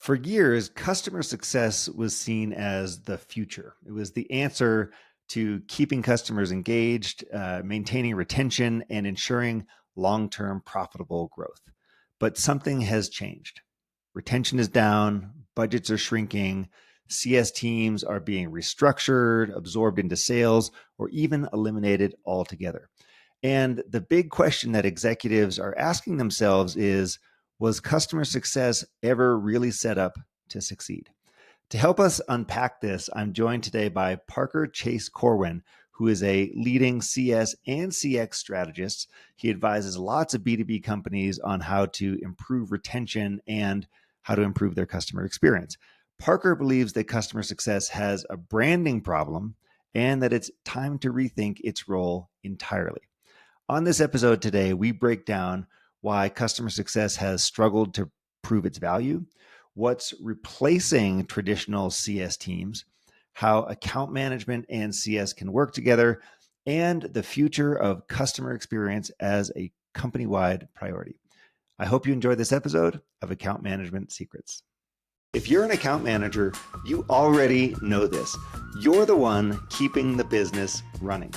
For years, customer success was seen as the future. It was the answer to keeping customers engaged, maintaining retention, and ensuring long term profitable growth. But something has changed. Retention is down, budgets are shrinking, CS teams are being restructured, absorbed into sales, or even eliminated altogether. And the big question that executives are asking themselves is, was customer success ever really set up to succeed? To help us unpack this, I'm joined today by Parker Chase-Corwin, who is a leading CS and CX strategist. He advises lots of B2B companies on how to improve retention and how to improve their customer experience. Parker believes that customer success has a branding problem and that it's time to rethink its role entirely. On this episode today, we break down why customer success has struggled to prove its value, what's replacing traditional CS teams, how account management and CS can work together, and the future of customer experience as a company-wide priority. I hope you enjoy this episode of Account Management Secrets. If you're an account manager, you already know this. You're the one keeping the business running.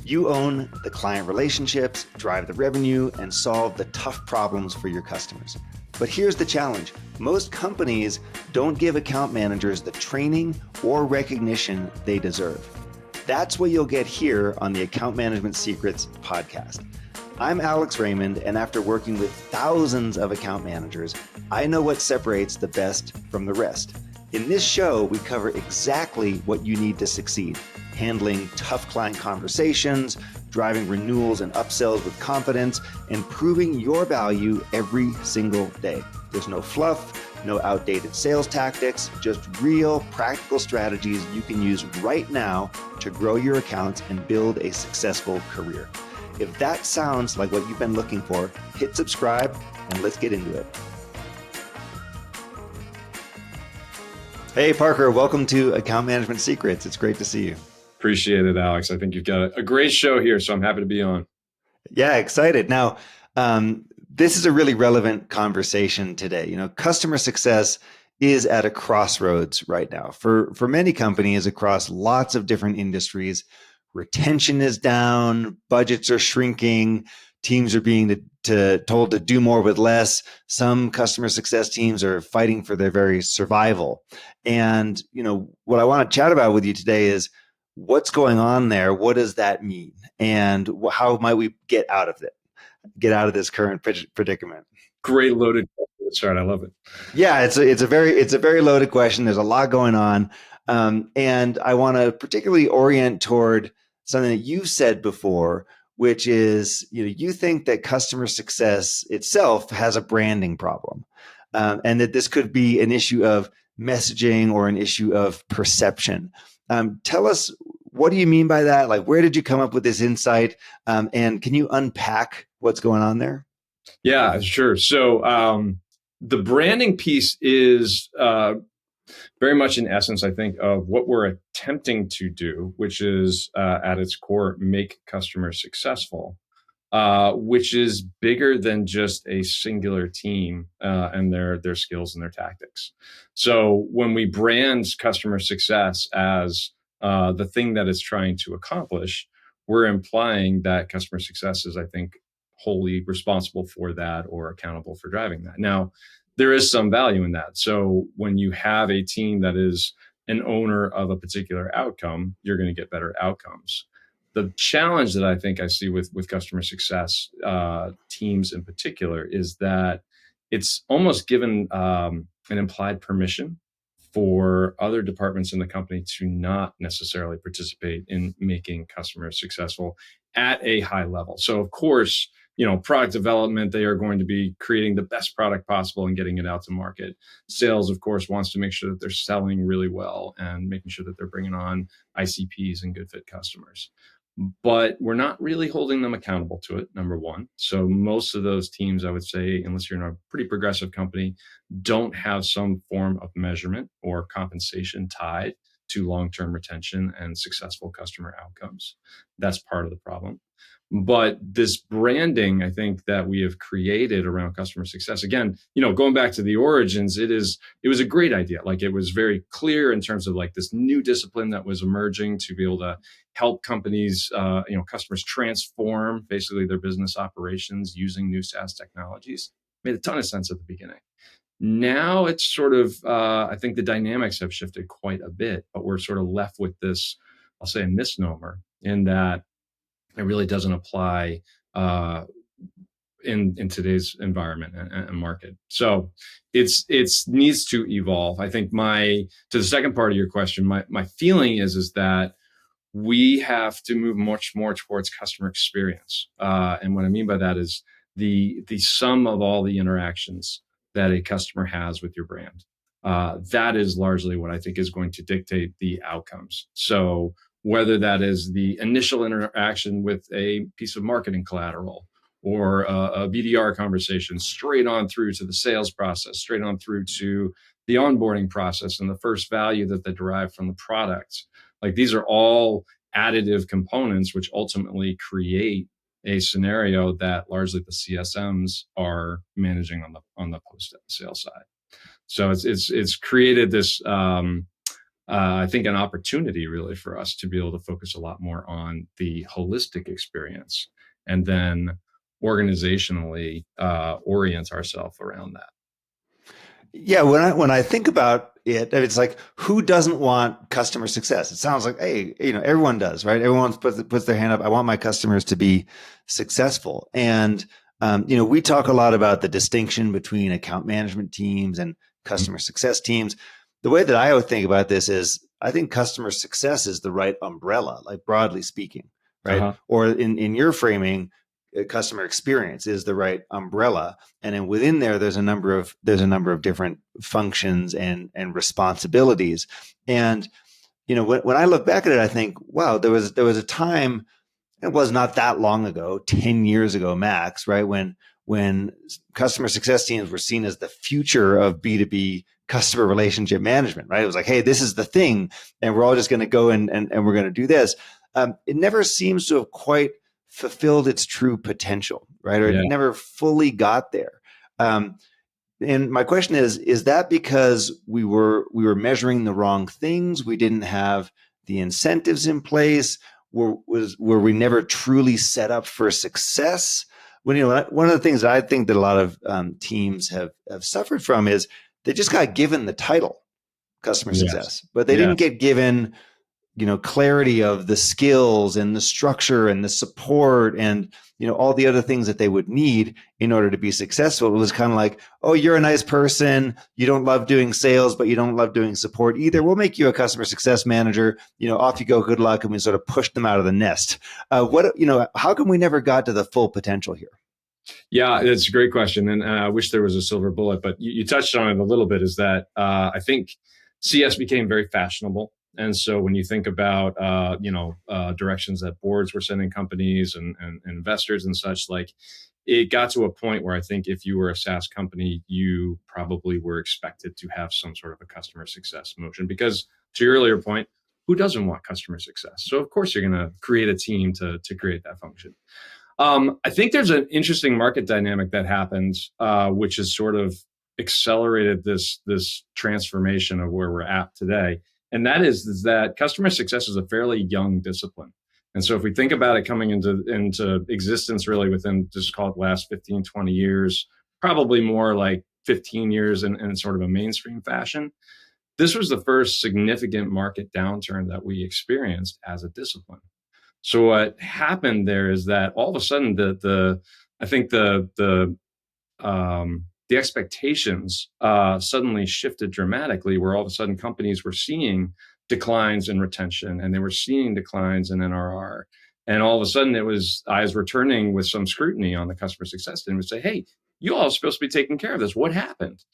You own the client relationships, drive the revenue, and solve the tough problems for your customers. But here's the challenge. Most companies don't give account managers the training or recognition they deserve. That's what you'll get here on the Account Management Secrets podcast. I'm Raymond, and after working with thousands of account managers, I know what separates the best from the rest. In this show, we cover exactly what you need to succeed. Handling tough client conversations, driving renewals and upsells with confidence, and proving your value every single day. There's no fluff, no outdated sales tactics, just real practical strategies you can use right now to grow your accounts and build a successful career. If that sounds like what you've been looking for, hit subscribe and let's get into it. Hey, Parker, welcome to Account Management Secrets. It's great to see you. Appreciate it, Alex. I think you've got a great show here, so I'm happy to be on. Yeah, excited. Now, this is a really relevant conversation today. You know, customer success is at a crossroads right now. For many companies across lots of different industries, retention is down, budgets are shrinking, teams are being told to do more with less. Some customer success teams are fighting for their very survival. And, you know, what I want to chat about with you today is what's going on there? What does that mean? And how might we get out of it? Get out of this current predicament? Great loaded question to start. I love it. Yeah, it's a very loaded question. There's a lot going on. And I want to particularly orient toward something that you've said before, which is, you know, you think that customer success itself has a branding problem, and that this could be an issue of messaging or an issue of perception. Tell us, what do you mean by that? Like, where did you come up with this insight? And can you unpack what's going on there? Yeah, sure. So the branding piece is very much in essence, I think, of what we're attempting to do, which is at its core, make customers successful, which is bigger than just a singular team and their skills and their tactics. So when we brand customer success as the thing that it's trying to accomplish, we're implying that customer success is, I think, wholly responsible for that or accountable for driving that. Now, there is some value in that. So when you have a team that is an owner of a particular outcome, you're going to get better outcomes. The challenge that I think I see with customer success teams in particular is that it's almost given an implied permission for other departments in the company to not necessarily participate in making customers successful at a high level. So of course, you know, product development, they are going to be creating the best product possible and getting it out to market. Sales, of course, wants to make sure that they're selling really well and making sure that they're bringing on ICPs and good fit customers. But we're not really holding them accountable to it, number one. So most of those teams, I would say, unless you're in a pretty progressive company, don't have some form of measurement or compensation tied to long-term retention and successful customer outcomes. That's part of the problem. But this branding, I think, that we have created around customer success, again, going back to the origins, it was a great idea. Like, it was very clear in terms of like this new discipline that was emerging to be able to help companies, customers transform basically their business operations using new SaaS technologies. Made a ton of sense at the beginning. Now it's sort of, I think the dynamics have shifted quite a bit, but we're sort of left with this, I'll say, a misnomer in that it really doesn't apply in today's environment and market. So it's needs to evolve. I think to the second part of your question, my feeling is that we have to move much more towards customer experience. And what I mean by that is the sum of all the interactions that a customer has with your brand. That is largely what I think is going to dictate the outcomes. So whether that is the initial interaction with a piece of marketing collateral or a BDR conversation, straight on through to the sales process, straight on through to the onboarding process and the first value that they derive from the product. Like, these are all additive components which ultimately create a scenario that largely the CSMs are managing on the post sale side. So it's created this I think an opportunity really for us to be able to focus a lot more on the holistic experience, and then organizationally orient ourselves around that. Yeah, when I think about it, it's like, who doesn't want customer success? It sounds like, hey, everyone does, right? Everyone puts their hand up. I want my customers to be successful. And we talk a lot about the distinction between account management teams and customer success teams. The way that I would think about this is, I think customer success is the right umbrella, like broadly speaking, right? Uh-huh. Or in your framing, customer experience is the right umbrella, and then within there's a number of different functions and responsibilities. And when I look back at it, I think, wow, there was a time, it was not that long ago, 10 years ago max, right, when customer success teams were seen as the future of B2B customer relationship management, right? It was like, hey, this is the thing, and we're all just going to go and we're going to do this. It never seems to have quite fulfilled its true potential, right? Or Yeah. it never fully got there. And my question is that because we were measuring the wrong things? We didn't have the incentives in place? Were we never truly set up for success? When one of the things that I think that a lot of teams have suffered from is they just got given the title customer Yes. success, but they Yeah. didn't get given clarity of the skills and the structure and the support and all the other things that they would need in order to be successful. It was kind of like, oh, you're a nice person, you don't love doing sales, but you don't love doing support either. We'll make you a customer success manager. Off you go, good luck. And we sort of pushed them out of the nest. How come we never got to the full potential here? Yeah, it's a great question, and I wish there was a silver bullet, but you touched on it a little bit. Is that I think CS became very fashionable, and so when you think about directions that boards were sending companies and investors and such, like, it got to a point where I think if you were a SaaS company, you probably were expected to have some sort of a customer success motion, because to your earlier point, who doesn't want customer success? So of course you're going to create a team to create that function. I think there's an interesting market dynamic that happened, which has sort of accelerated this transformation of where we're at today. And that is that customer success is a fairly young discipline. And so if we think about it coming into existence really within just call it last 15, 20 years, probably more like 15 years in sort of a mainstream fashion, this was the first significant market downturn that we experienced as a discipline. So what happened there is that all of a sudden I think the expectations suddenly shifted dramatically, where all of a sudden companies were seeing declines in retention and they were seeing declines in NRR. And all of a sudden eyes were turning with some scrutiny on the customer success team and would say, hey, you all are supposed to be taking care of this. What happened?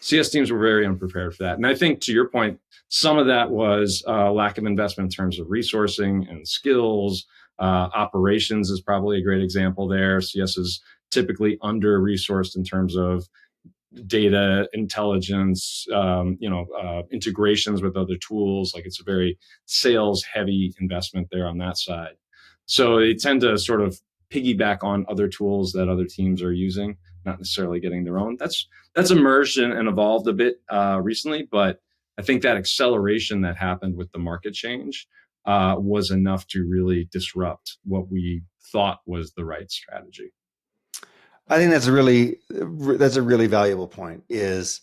CS teams were very unprepared for that. And I think, to your point, some of that was lack of investment in terms of resourcing and skills. Operations is probably a great example there. CS is typically under-resourced in terms of data intelligence, integrations with other tools. Like, it's a very sales-heavy investment there on that side. So they tend to sort of piggyback on other tools that other teams are using, not necessarily getting their own. That's emerged and evolved a bit recently, but I think that acceleration that happened with the market change was enough to really disrupt what we thought was the right strategy. I think that's a really valuable point. Is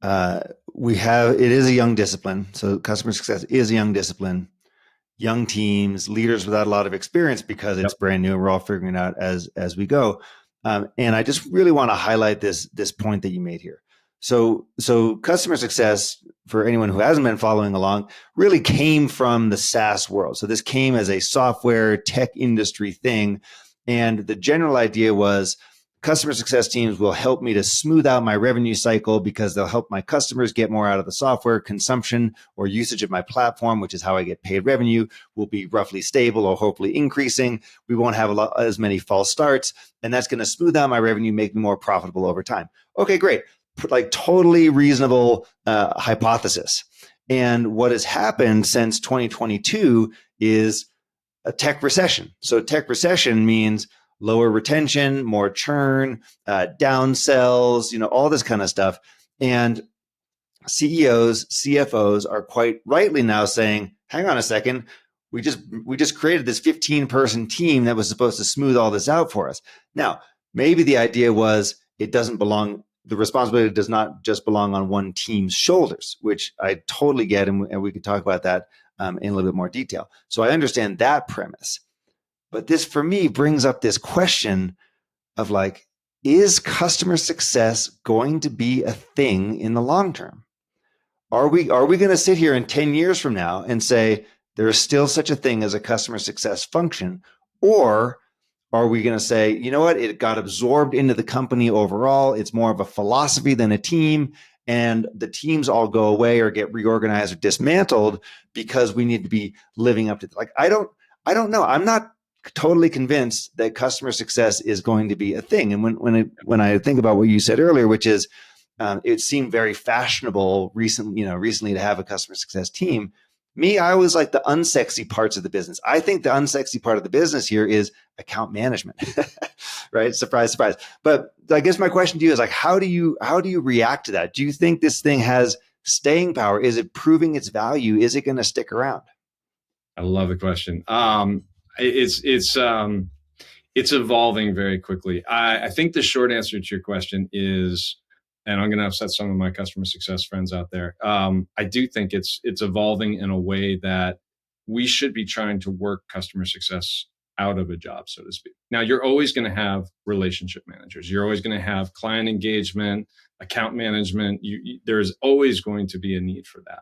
it is a young discipline, so customer success is a young discipline. Young teams, leaders without a lot of experience because it's brand new. We're all figuring it out as we go. And I just really want to highlight this point that you made here. So customer success, for anyone who hasn't been following along, really came from the SaaS world. So this came as a software tech industry thing. And the general idea was customer success teams will help me to smooth out my revenue cycle because they'll help my customers get more out of the software. Consumption or usage of my platform, which is how I get paid revenue, will be roughly stable or hopefully increasing. We won't have as many false starts, and that's going to smooth out my revenue, make me more profitable over time. Okay, great. Like totally reasonable hypothesis. And what has happened since 2022 is a tech recession. So tech recession means lower retention, more churn, downsells, all this kind of stuff. And CEOs, CFOs are quite rightly now saying, hang on a second, we just created this 15-person team that was supposed to smooth all this out for us. Now, maybe the idea was the responsibility does not just belong on one team's shoulders, which I totally get, and we could talk about that in a little bit more detail. So I understand that premise. But this, for me, brings up this question of like, is customer success going to be a thing in the long term? Are we going to sit here in 10 years from now and say there is still such a thing as a customer success function? Or are we going to say, you know what, it got absorbed into the company overall. It's more of a philosophy than a team. And the teams all go away or get reorganized or dismantled because we need to be living up to like, I don't know. I'm not totally convinced that customer success is going to be a thing. And when I think about what you said earlier, which is it seemed very fashionable recently to have a customer success team. I always like the unsexy parts of the business. I think the unsexy part of the business here is account management, right? Surprise, surprise. But I guess my question to you is like, how do you react to that? Do you think this thing has staying power? Is it proving its value? Is it going to stick around? I love the question. It's evolving very quickly. I think the short answer to your question is, and I'm going to upset some of my customer success friends out there. I do think it's evolving in a way that we should be trying to work customer success out of a job, so to speak. Now, you're always going to have relationship managers. You're always going to have client engagement, account management. There's always going to be a need for that.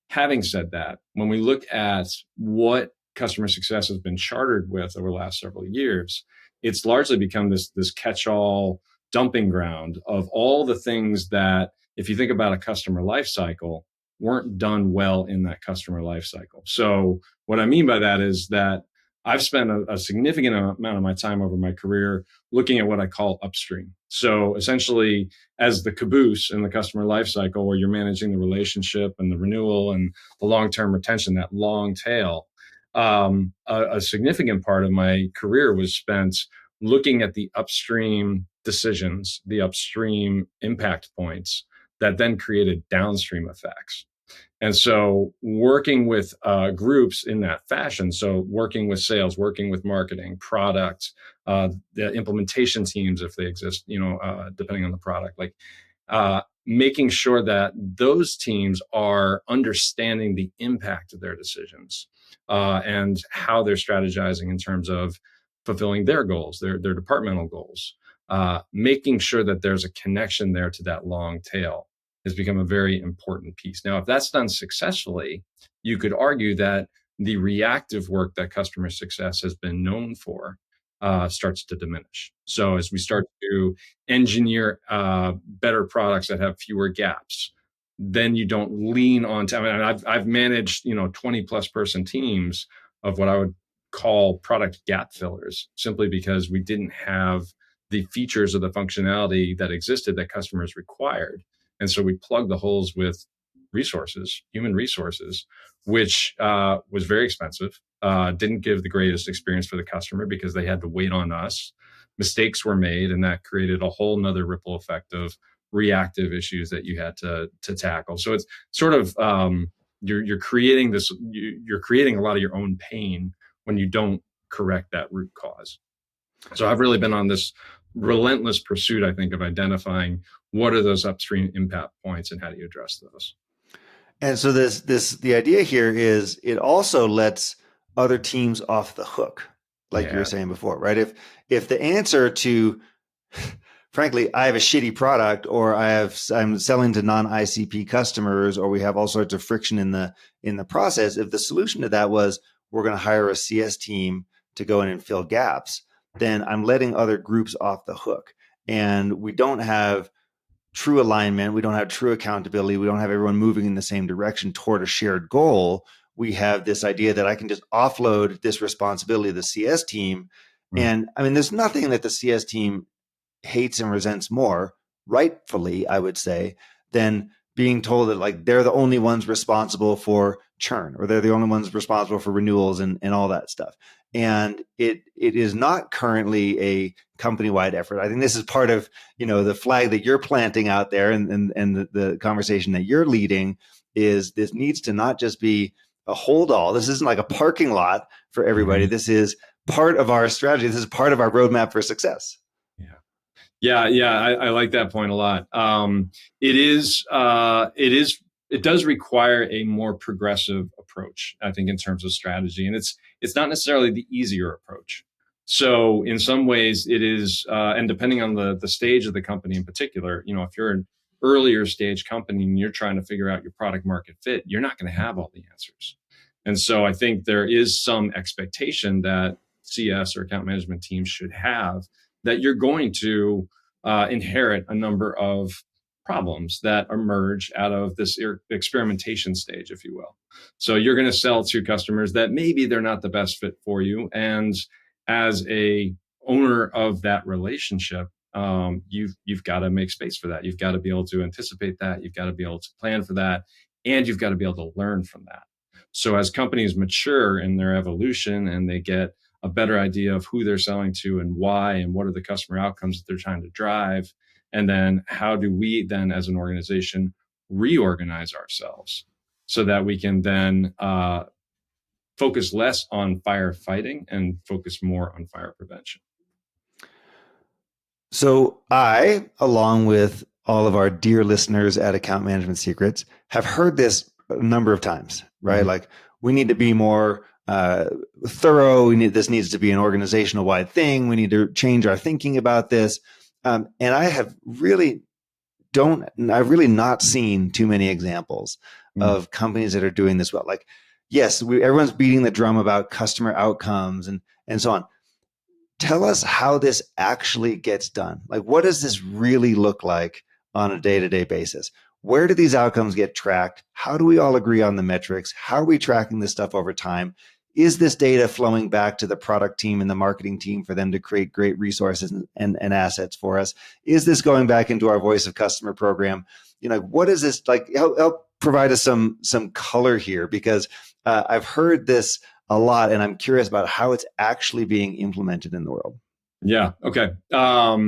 Having said that, when we look at what customer success has been chartered with over the last several years, it's largely become this catch-all dumping ground of all the things that, if you think about a customer life cycle, weren't done well in that customer life cycle. So what I mean by that is that I've spent a significant amount of my time over my career looking at what I call upstream. So essentially, as the caboose in the customer life cycle, where you're managing the relationship and the renewal and the long-term retention, that long tail, a significant part of my career was spent looking at the upstream decisions, the upstream impact points that then created downstream effects. And so working with groups in that fashion, so working with sales, working with marketing, product, the implementation teams, if they exist, depending on the product, like making sure that those teams are understanding the impact of their decisions and how they're strategizing in terms of fulfilling their goals, their departmental goals, making sure that there's a connection there to that long tail has become a very important piece. Now, if that's done successfully, you could argue that the reactive work that customer success has been known for starts to diminish. So as we start to engineer better products that have fewer gaps, then you don't lean on to, I mean, I've managed, 20 plus person teams of what I would call product gap fillers, simply because we didn't have the features of the functionality that existed that customers required. And so we plugged the holes with resources, human resources, which was very expensive, didn't give the greatest experience for the customer because they had to wait on us. Mistakes were made, and that created a whole nother ripple effect of reactive issues that you had to tackle. So it's sort of you're creating this. You're creating a lot of your own pain when you don't correct that root cause. So I've really been on this relentless pursuit, I think, of identifying what are those upstream impact points and how do you address those. And so the idea here is it also lets other teams off the hook, like you were saying before, right? If the answer to, frankly, I have a shitty product, or I'm selling to non-ICP customers, or we have all sorts of friction in the process, if the solution to that was we're going to hire a CS team to go in and fill gaps, then I'm letting other groups off the hook. And we don't have true alignment. We don't have true accountability. We don't have everyone moving in the same direction toward a shared goal. We have this idea that I can just offload this responsibility to the CS team. And I mean, there's nothing that the CS team hates and resents more, rightfully, I would say, than being told that like they're the only ones responsible for churn, or they're the only ones responsible for renewals and all that stuff. And it is not currently a company-wide effort. I think this is part of, the flag that you're planting out there, and the conversation that you're leading is this needs to not just be a hold all. This isn't like a parking lot for everybody. This is part of our strategy. This is part of our roadmap for success. Yeah. I like that point a lot. It does require a more progressive approach, I think, in terms of strategy, and it's not necessarily the easier approach. So in some ways it is, and depending on the stage of the company in particular, if you're an earlier stage company and you're trying to figure out your product market fit, you're not going to have all the answers. And so I think there is some expectation that CS or account management teams should have, that you're going to inherit a number of problems that emerge out of this experimentation stage, if you will. So you're going to sell to customers that maybe they're not the best fit for you. And as a owner of that relationship, you've got to make space for that. You've got to be able to anticipate that. You've got to be able to plan for that. And you've got to be able to learn from that. So as companies mature in their evolution and they get a better idea of who they're selling to and why, and what are the customer outcomes that they're trying to drive, and then how do we then as an organization reorganize ourselves so that we can then focus less on firefighting and focus more on fire prevention. So I, along with all of our dear listeners at Account Management Secrets, have heard this a number of times, right? Like, we need to be more thorough. This needs to be an organizational wide thing. We need to change our thinking about this. And I've really not seen too many examples of companies that are doing this well. Like, yes, everyone's beating the drum about customer outcomes and so on. Tell us how this actually gets done. Like, what does this really look like on a day-to-day basis? Where do these outcomes get tracked? How do we all agree on the metrics? How are we tracking this stuff over time? Is this data flowing back to the product team and the marketing team for them to create great resources and assets for us? Is this going back into our voice of customer program? What is this like? Help provide us some color here, because I've heard this a lot, and I'm curious about how it's actually being implemented in the world. Yeah. Okay. Let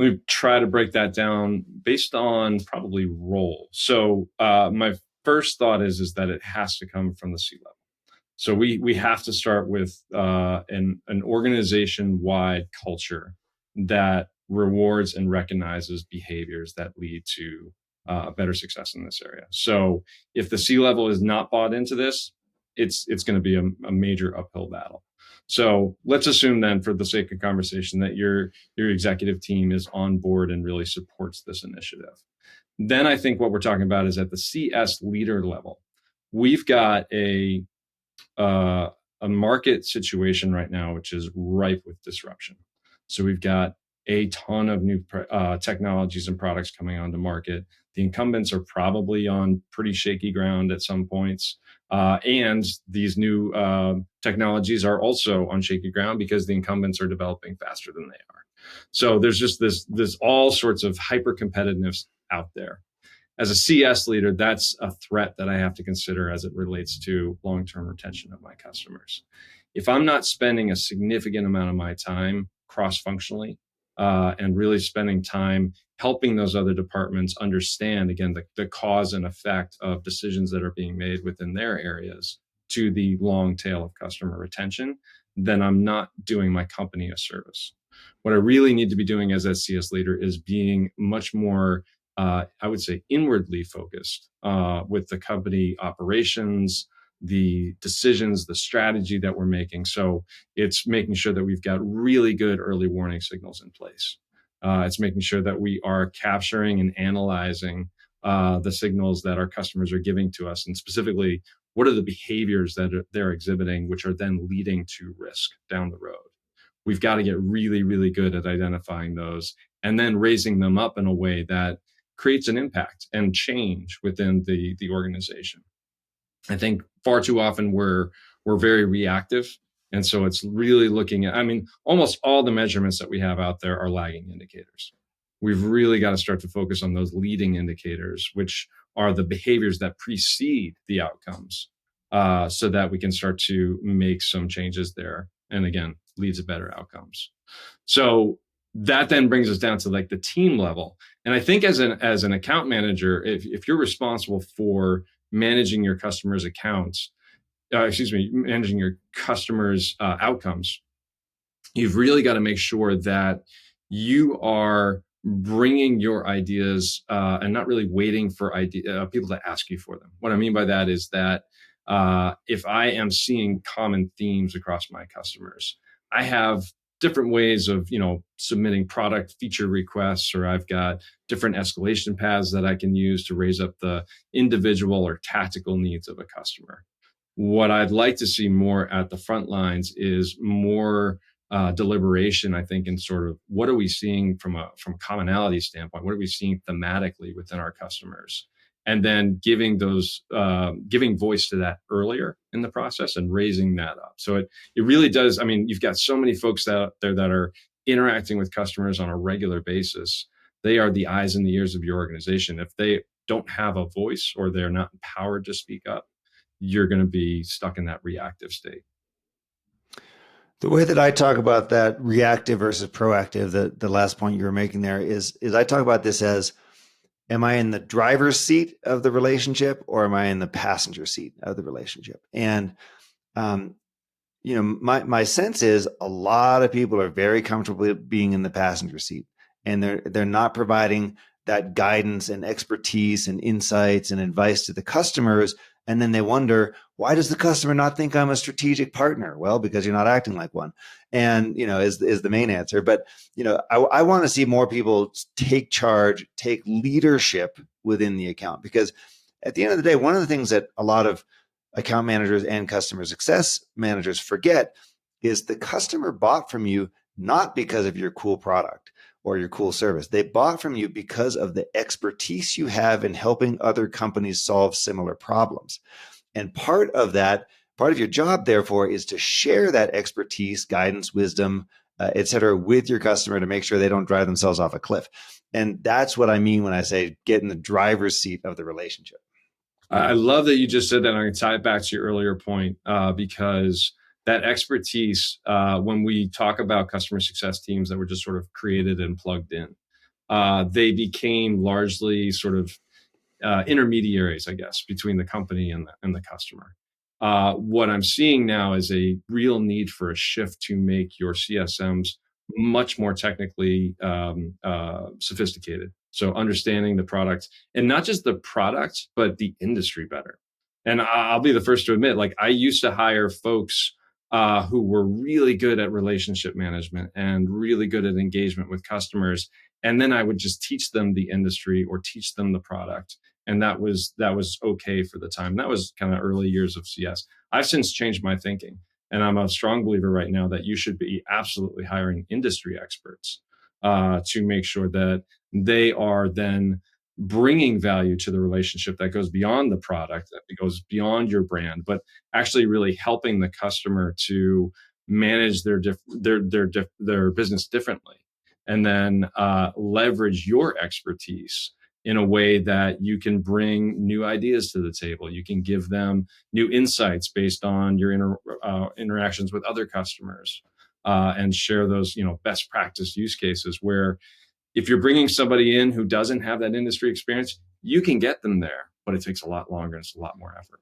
me try to break that down based on probably role. So my first thought is that it has to come from the C-level. So we have to start with an organization-wide culture that rewards and recognizes behaviors that lead to better success in this area. So if the C-level is not bought into this, it's going to be a major uphill battle. So let's assume then, for the sake of conversation, that your executive team is on board and really supports this initiative. Then I think what we're talking about is at the CS leader level, we've got a market situation right now which is ripe with disruption. So we've got a ton of new technologies and products coming onto market. The incumbents are probably on pretty shaky ground at some points. And these new technologies are also on shaky ground because the incumbents are developing faster than they are. So there's just this all sorts of hyper competitiveness out there. as a CS leader, that's a threat that I have to consider as it relates to long-term retention of my customers. If I'm not spending a significant amount of my time cross-functionally and really spending time helping those other departments understand, again, the cause and effect of decisions that are being made within their areas to the long tail of customer retention, then I'm not doing my company a service. What I really need to be doing as a CS leader is being much more, I would say, inwardly focused with the company operations, the decisions, the strategy that we're making. So it's making sure that we've got really good early warning signals in place. It's making sure that we are capturing and analyzing the signals that our customers are giving to us, and specifically, what are the behaviors that they're exhibiting, which are then leading to risk down the road. We've got to get really, really good at identifying those and then raising them up in a way that creates an impact and change within the organization. I think far too often we're very reactive. And so it's really looking at, I mean, almost all the measurements that we have out there are lagging indicators. We've really got to start to focus on those leading indicators, which are the behaviors that precede the outcomes, so that we can start to make some changes there. And again, leads to better outcomes. So that then brings us down to like the team level. And I think as an account manager, if you're responsible for managing your customers' accounts, managing your customers' outcomes, you've really got to make sure that you are bringing your ideas and not really waiting for people to ask you for them. What I mean by that is that if I am seeing common themes across my customers, I have different ways of, submitting product feature requests, or I've got different escalation paths that I can use to raise up the individual or tactical needs of a customer. What I'd like to see more at the front lines is more deliberation, I think, in sort of what are we seeing from a commonality standpoint? What are we seeing thematically within our customers? And then giving voice to that earlier in the process and raising that up. So it really does. I mean, you've got so many folks out there that are interacting with customers on a regular basis. They are the eyes and the ears of your organization. If they don't have a voice or they're not empowered to speak up, you're going to be stuck in that reactive state. The way that I talk about that reactive versus proactive, the last point you were making there is I talk about this as, am I in the driver's seat of the relationship or am I in the passenger seat of the relationship? And, my sense is a lot of people are very comfortable being in the passenger seat, and they're not providing that guidance and expertise and insights and advice to the customers. And then they wonder, why does the customer not think I'm a strategic partner? Well, because you're not acting like one. And, is the main answer. But, I want to see more people take charge, take leadership within the account, because at the end of the day, one of the things that a lot of account managers and customer success managers forget is the customer bought from you not because of your cool product or your cool service. They bought from you because of the expertise you have in helping other companies solve similar problems. And part of your job, therefore, is to share that expertise, guidance, wisdom, et cetera, with your customer to make sure they don't drive themselves off a cliff. And that's what I mean when I say get in the driver's seat of the relationship. I love that you just said that. I'm going to tie it back to your earlier point, because that expertise, when we talk about customer success teams that were just sort of created and plugged in, they became largely sort of intermediaries, I guess, between the company and the customer. What I'm seeing now is a real need for a shift to make your CSMs much more technically sophisticated. So understanding the product, and not just the product, but the industry better. And I'll be the first to admit, like, I used to hire folks who were really good at relationship management and really good at engagement with customers. And then I would just teach them the industry or teach them the product. And that was okay for the time. That was kind of early years of CS. I've since changed my thinking. And I'm a strong believer right now that you should be absolutely hiring industry experts to make sure that they are then bringing value to the relationship that goes beyond the product, that goes beyond your brand, but actually really helping the customer to manage their business differently, and then leverage your expertise in a way that you can bring new ideas to the table. You can give them new insights based on your interactions with other customers, and share those, best practice use cases where if you're bringing somebody in who doesn't have that industry experience, you can get them there, but it takes a lot longer and it's a lot more effort.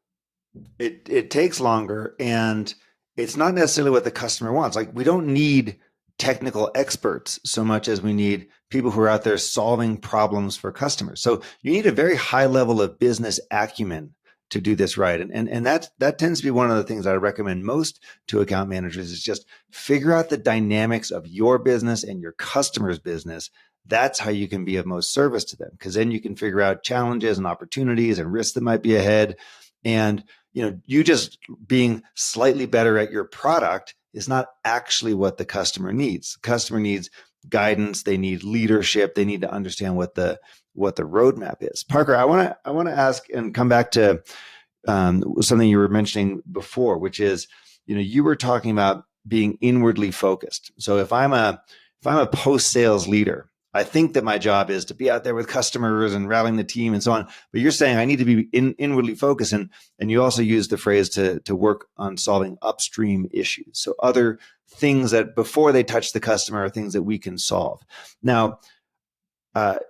It takes longer, and it's not necessarily what the customer wants. Like, we don't need technical experts so much as we need people who are out there solving problems for customers. So you need a very high level of business acumen to do this right. And that tends to be one of the things I recommend most to account managers, is just figure out the dynamics of your business and your customer's business. That's how you can be of most service to them, because then you can figure out challenges and opportunities and risks that might be ahead. And you just being slightly better at your product is not actually what the customer needs. The customer needs guidance. They need leadership. They need to understand what the roadmap is. Parker, I want to ask and come back to something you were mentioning before, which is, you were talking about being inwardly focused. So if I'm a post sales leader, I think that my job is to be out there with customers and rallying the team and so on. But you're saying I need to be inwardly focused, and you also use the phrase to work on solving upstream issues. So other things that before they touch the customer are things that we can solve. Now,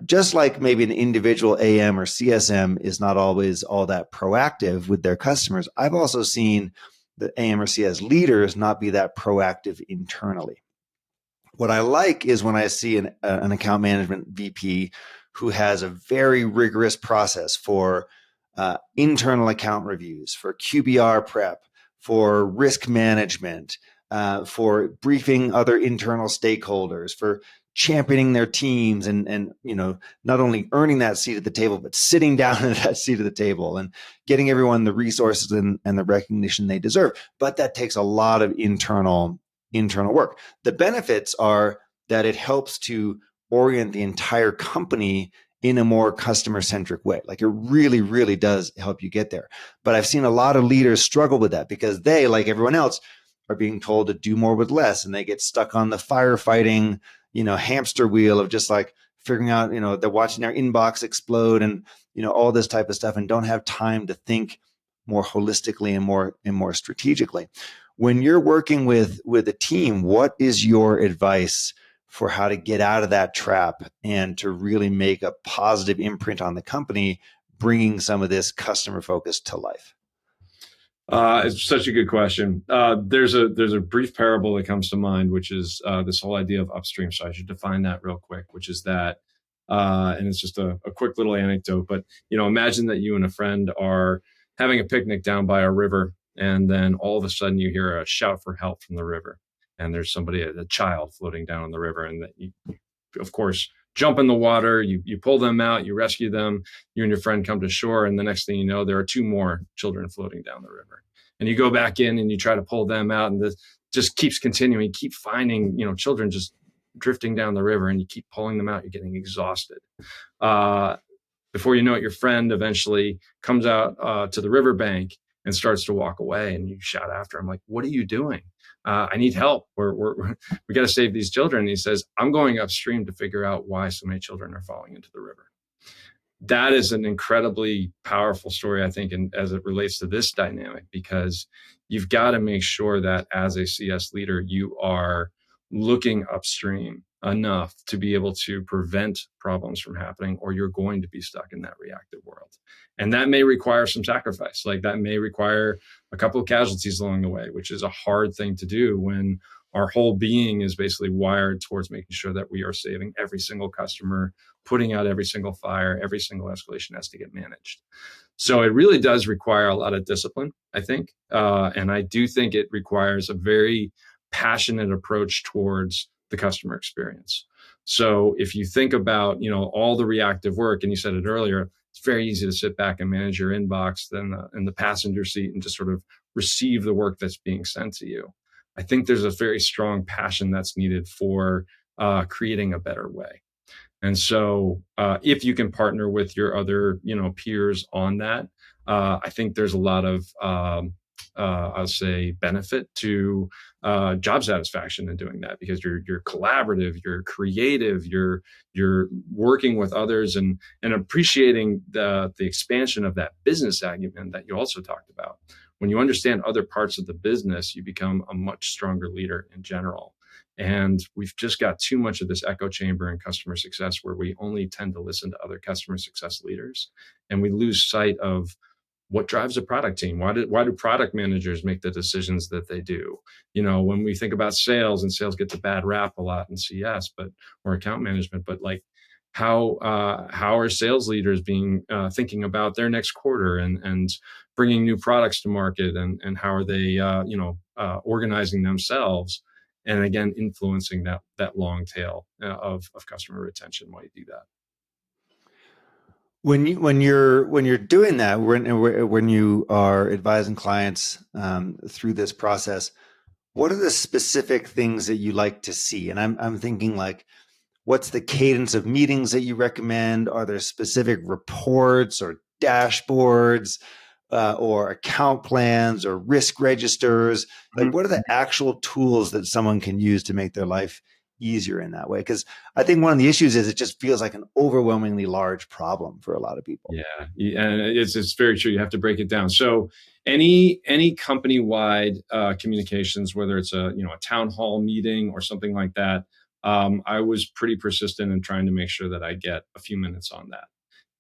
just like maybe an individual AM or CSM is not always all that proactive with their customers, I've also seen the AM or CS leaders not be that proactive internally. What I like is when I see an account management VP who has a very rigorous process for internal account reviews, for QBR prep, for risk management, for briefing other internal stakeholders, for championing their teams, and not only earning that seat at the table, but sitting down at that seat at the table and getting everyone the resources and the recognition they deserve. But that takes a lot of internal work. The benefits are that it helps to orient the entire company in a more customer-centric way. Like, it really, really does help you get there. But I've seen a lot of leaders struggle with that because they, like everyone else, are being told to do more with less, and they get stuck on the firefighting, hamster wheel of just like figuring out, they're watching their inbox explode and, all this type of stuff, and don't have time to think more holistically and more strategically. When you're working with a team, what is your advice for how to get out of that trap and to really make a positive imprint on the company, bringing some of this customer focus to life? It's such a good question. There's a brief parable that comes to mind, which is this whole idea of upstream. So I should define that real quick, which is that, and it's just a quick little anecdote, but imagine that you and a friend are having a picnic down by a river, and then all of a sudden you hear a shout for help from the river, and there's a child floating down in the river, and that you, of course, jump in the water, you pull them out, you rescue them, you and your friend come to shore, and the next thing you know, there are two more children floating down the river. And you go back in and you try to pull them out, and this just keeps continuing. You keep finding, children just drifting down the river, and you keep pulling them out. You're getting exhausted. Before you know it, your friend eventually comes out to the riverbank and starts to walk away, and you shout after him, like, "What are you doing? I need help. We got to save these children." And he says, "I'm going upstream to figure out why so many children are falling into the river." That is an incredibly powerful story, I think, and as it relates to this dynamic, because you've got to make sure that as a CS leader, you are looking upstream enough to be able to prevent problems from happening, or you're going to be stuck in that reactive world. And that may require some sacrifice. Like, that may require a couple of casualties along the way, which is a hard thing to do when our whole being is basically wired towards making sure that we are saving every single customer, putting out every single fire, every single escalation has to get managed. So it really does require a lot of discipline, I think. And I do think it requires a very passionate approach towards the customer experience. So if you think about, all the reactive work, and you said it earlier, it's very easy to sit back and manage your inbox then in the passenger seat and just sort of receive the work that's being sent to you. I think there's a very strong passion that's needed for creating a better way. And so if you can partner with your other, peers on that, I think there's a lot of I'll say, benefit to job satisfaction in doing that, because you're collaborative, you're creative, you're working with others, and appreciating the expansion of that business acumen that you also talked about. When you understand other parts of the business, you become a much stronger leader in general. And we've just got too much of this echo chamber in customer success, where we only tend to listen to other customer success leaders, and we lose sight of what drives a product team. Why do product managers make the decisions that they do? When we think about sales, and sales gets a bad rap a lot in CS, or account management, but like, how are sales leaders being thinking about their next quarter, and bringing new products to market, and how are they organizing themselves, and again influencing that long tail of customer retention while you do that. When you're doing that, when you are advising clients through this process, what are the specific things that you like to see? And I'm thinking, like, what's the cadence of meetings that you recommend? Are there specific reports or dashboards, or account plans or risk registers? Like, what are the actual tools that someone can use to make their life easier in that way? Because I think one of the issues is it just feels like an overwhelmingly large problem for a lot of people. Yeah, and it's very true. You have to break it down. So any company wide communications, whether it's a town hall meeting or something like that, I was pretty persistent in trying to make sure that I get a few minutes on that.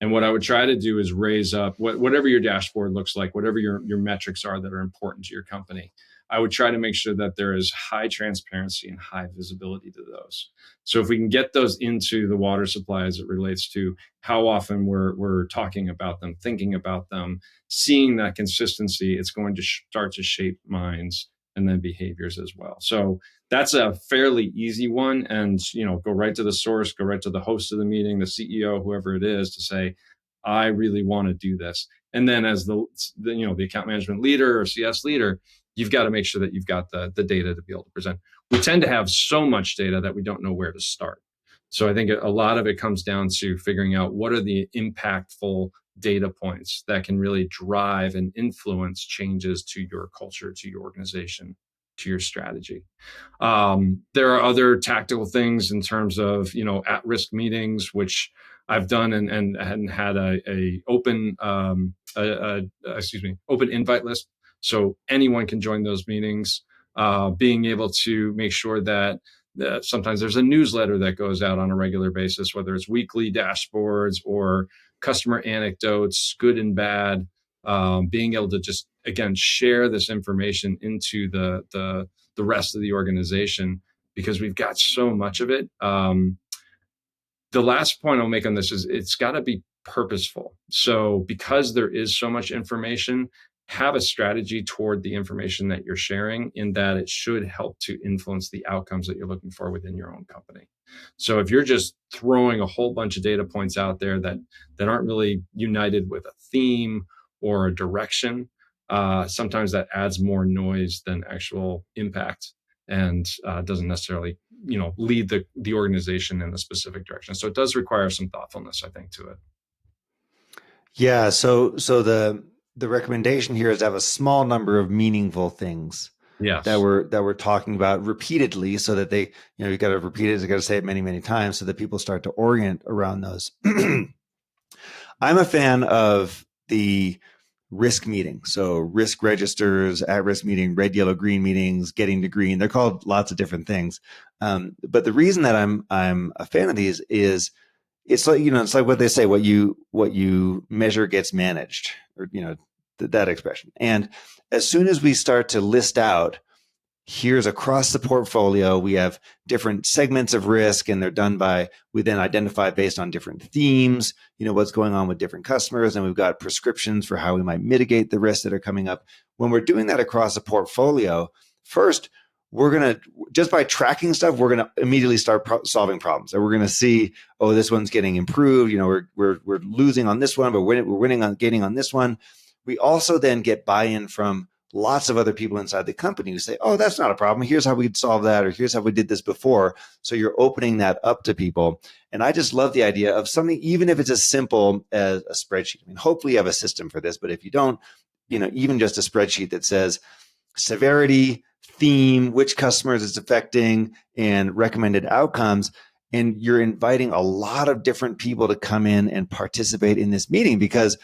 And what I would try to do is raise up whatever your dashboard looks like, whatever your metrics are that are important to your company. I would try to make sure that there is high transparency and high visibility to those. So if we can get those into the water supply as it relates to how often we're talking about them, thinking about them, seeing that consistency, it's going to start to shape minds and then behaviors as well. So that's a fairly easy one. And go right to the source, go right to the host of the meeting, the CEO, whoever it is, to say, I really want to do this. And then as the account management leader or CS leader, you've got to make sure that you've got the data to be able to present. We tend to have so much data that we don't know where to start. So I think a lot of it comes down to figuring out what are the impactful data points that can really drive and influence changes to your culture, to your organization, to your strategy. There are other tactical things in terms of at-risk meetings, which I've done and had a open open invite list, so anyone can join those meetings. Being able to make sure that sometimes there's a newsletter that goes out on a regular basis, whether it's weekly dashboards or customer anecdotes, good and bad. Being able to just again share this information into the rest of the organization, because we've got so much of it. The last point I'll make on this is it's got to be purposeful. So because there is so much information, have a strategy toward the information that you're sharing, in that it should help to influence the outcomes that you're looking for within your own company. So if you're just throwing a whole bunch of data points out there that aren't really united with a theme or a direction, sometimes that adds more noise than actual impact, and doesn't necessarily lead the organization in a specific direction. So it does require some thoughtfulness, I think, to it. Yeah. So the recommendation here is to have a small number of meaningful things Yes. that we're talking about repeatedly, so that they, you got to repeat it, you got to say it many, many times, so that people start to orient around those. I'm a fan of the risk meeting. So risk registers, at-risk meeting, red, yellow, green meetings, getting to green. They're called lots of different things. But the reason that I'm a fan of these is it's like, it's like what they say, what you measure gets managed, or, that expression. And as soon as we start to list out, here's across the portfolio, we have different segments of risk, and they're done by, we then identify based on different themes, what's going on with different customers. And we've got prescriptions for how we might mitigate the risks that are coming up. When we're doing that across a portfolio, first, we're going to, just by tracking stuff, we're going to immediately start solving problems. And we're going to see, oh, this one's getting improved. We're losing on this one, but we're winning on gaining on this one. We also then get buy-in from lots of other people inside the company who say, oh, that's not a problem. Here's how we'd solve that, or here's how we did this before. So you're opening that up to people. And I just love the idea of something, even if it's as simple as a spreadsheet. I mean, hopefully you have a system for this, but if you don't, even just a spreadsheet that says severity, theme, which customers it's affecting, and recommended outcomes. And you're inviting a lot of different people to come in and participate in this meeting because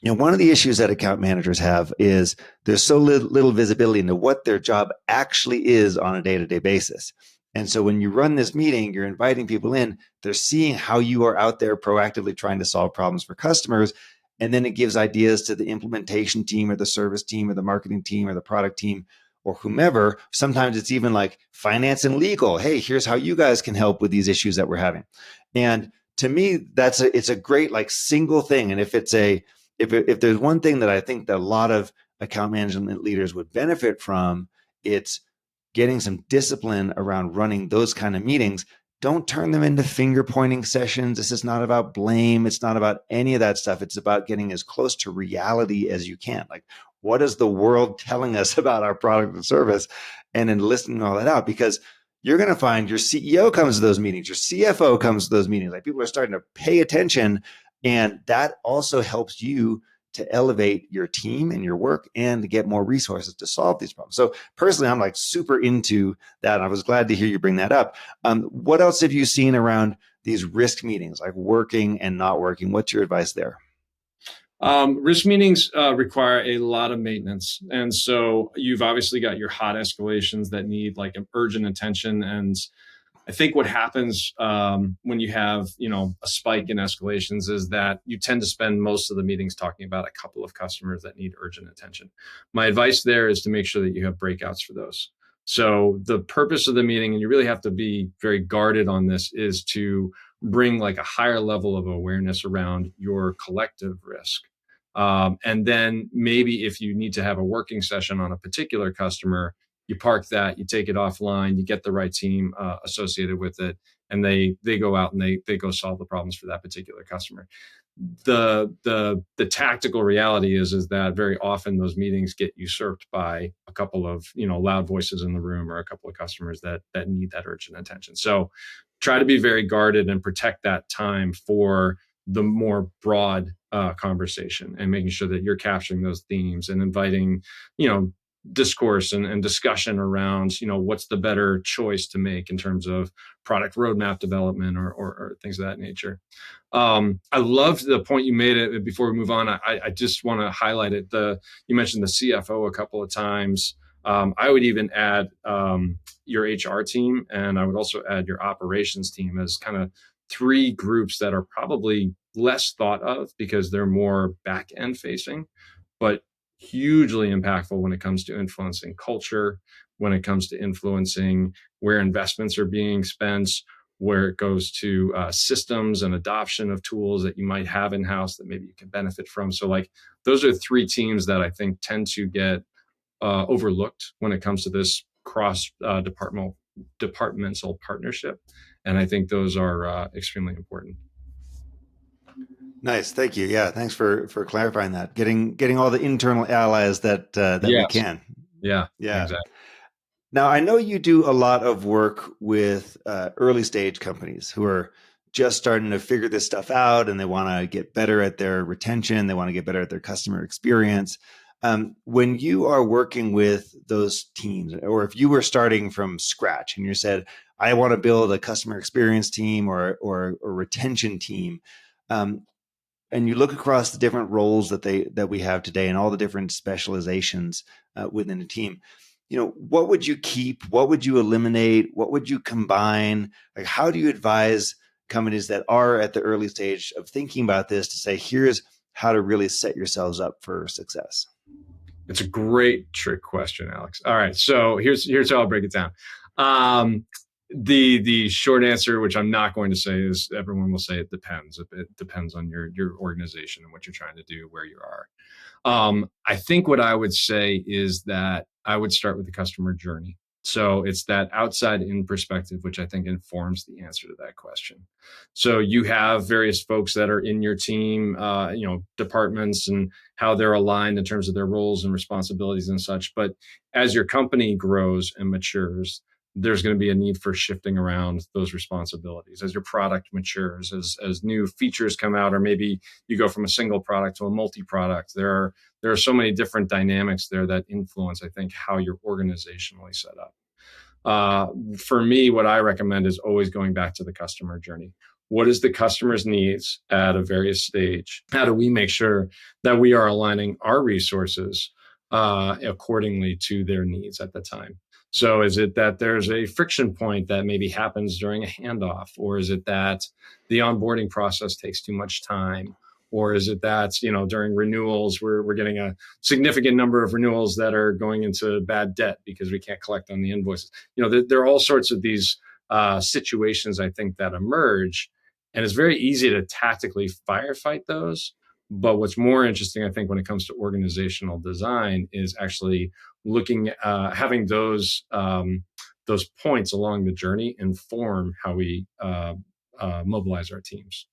one of the issues that account managers have is there's so little visibility into what their job actually is on a day-to-day basis. And so when you run this meeting, you're inviting people in, they're seeing how you are out there proactively trying to solve problems for customers. And then it gives ideas to the implementation team or the service team or the marketing team or the product team or whomever. Sometimes it's even like finance and legal. Hey, here's how you guys can help with these issues that we're having. And to me, it's a great like single thing. And if there's one thing that I think that a lot of account management leaders would benefit from, it's getting some discipline around running those kind of meetings. Don't turn them into finger pointing sessions. This is not about blame. It's not about any of that stuff. It's about getting as close to reality as you can. Like, what is the world telling us about our product and service? And then listening all that out, because you're going to find your CEO comes to those meetings, your CFO comes to those meetings. Like, people are starting to pay attention. And that also helps you to elevate your team and your work and to get more resources to solve these problems. So personally, I'm like super into that. I was glad to hear you bring that up. What else have you seen around these risk meetings, like working and not working? What's your advice there? Risk meetings require a lot of maintenance. And so you've obviously got your hot escalations that need like an urgent attention. And I think what happens when you have, a spike in escalations is that you tend to spend most of the meetings talking about a couple of customers that need urgent attention. My advice there is to make sure that you have breakouts for those. So the purpose of the meeting, and you really have to be very guarded on this, is to bring like a higher level of awareness around your collective risk. And then maybe if you need to have a working session on a particular customer, you park that, you take it offline, you get the right team associated with it, and they go out and they go solve the problems for that particular customer. The tactical reality is that very often those meetings get usurped by a couple of loud voices in the room or a couple of customers that need that urgent attention. So try to be very guarded and protect that time for the more broad conversation, and making sure that you're capturing those themes and inviting discourse and discussion around what's the better choice to make in terms of product roadmap development or things of that nature. I loved the point you made it before we move on. I just want to highlight it. You mentioned the CFO a couple of times. I would even add your HR team, and I would also add your operations team as kind of three groups that are probably less thought of because they're more back end facing, but hugely impactful when it comes to influencing culture, when it comes to influencing where investments are being spent, where it goes to systems and adoption of tools that you might have in-house that maybe you can benefit from. So like those are three teams that I think tend to get overlooked when it comes to this cross departmental partnership. And I think those are extremely important. Nice, thank you. Yeah, thanks for clarifying that. Getting all the internal allies that we Yes. can. Yeah, Yeah. exactly. Now, I know you do a lot of work with early stage companies who are just starting to figure this stuff out, and they want to get better at their retention. They want to get better at their customer experience. When you are working with those teams, or if you were starting from scratch and you said, I want to build a customer experience team or a retention team, and you look across the different roles that we have today and all the different specializations within a team, what would you keep? What would you eliminate? What would you combine? Like, how do you advise companies that are at the early stage of thinking about this to say, here's how to really set yourselves up for success? It's a great trick question, Alex. All right, so here's how I'll break it down. The short answer, which I'm not going to say, is everyone will say it depends. It depends on your organization and what you're trying to do, where you are. I think what I would say is that I would start with the customer journey. So it's that outside in perspective, which I think informs the answer to that question. So you have various folks that are in your team, departments, and how they're aligned in terms of their roles and responsibilities and such. But as your company grows and matures, there's going to be a need for shifting around those responsibilities as your product matures, as new features come out, or maybe you go from a single product to a multi-product. There are so many different dynamics there that influence, I think, how you're organizationally set up. For me, what I recommend is always going back to the customer journey. What is the customer's needs at a various stage? How do we make sure that we are aligning our resources accordingly to their needs at the time? So is it that there's a friction point that maybe happens during a handoff? Or is it that the onboarding process takes too much time? Or is it that, during renewals, we're getting a significant number of renewals that are going into bad debt because we can't collect on the invoices? There are all sorts of these situations, I think, that emerge. And it's very easy to tactically firefight those. But what's more interesting, I think, when it comes to organizational design is actually looking, having those points along the journey inform how we mobilize our teams.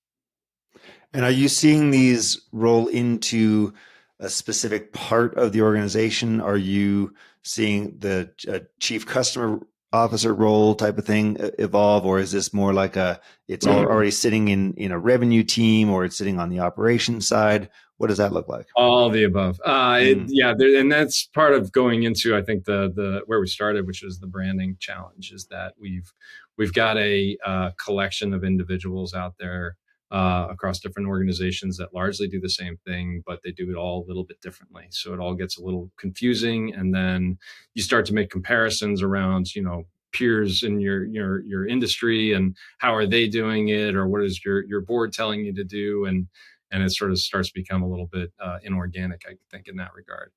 And are you seeing these roll into a specific part of the organization? Are you seeing the chief customer officer role type of thing evolve, or is this more like it's already sitting in a revenue team, or it's sitting on the operations side? What does that look like? All the above. And that's part of going into, I think, the where we started, which is the branding challenge, is that we've got a collection of individuals out there across different organizations that largely do the same thing, but they do it all a little bit differently. So it all gets a little confusing, and then you start to make comparisons around, peers in your industry and how are they doing it, or what is your board telling you to do, and it sort of starts to become a little bit inorganic, I think, in that regard.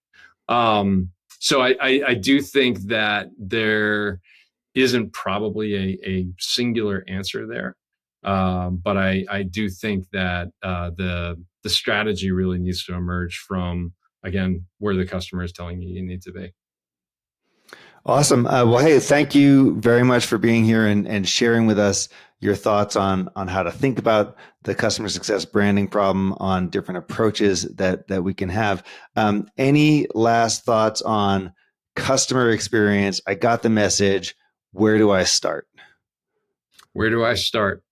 So I do think that there isn't probably a singular answer there. But I do think that the strategy really needs to emerge from, again, where the customer is telling you need to be. Awesome. Well, hey, thank you very much for being here and sharing with us your thoughts on how to think about the customer success branding problem, on different approaches that we can have. Any last thoughts on customer experience? I got the message. Where do I start? Where do I start?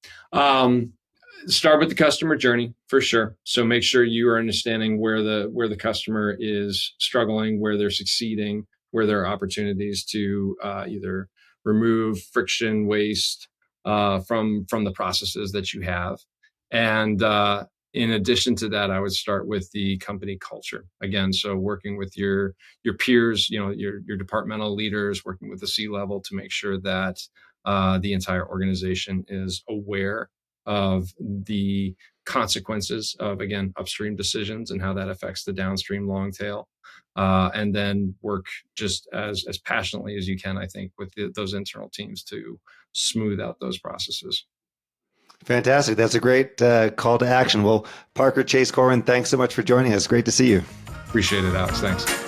Start with the customer journey for sure. So make sure you are understanding where the customer is struggling, where they're succeeding, where there are opportunities to either remove friction, waste from the processes that you have. And in addition to that, I would start with the company culture. Again, so working with your peers, your departmental leaders, working with the C-level to make sure that the entire organization is aware of the consequences of, again, upstream decisions and how that affects the downstream long tail. And then work just as passionately as you can, I think, with those internal teams to smooth out those processes. Fantastic. That's a great call to action. Well, Parker Chase-Corwin, thanks so much for joining us. Great to see you. Appreciate it, Alex. Thanks.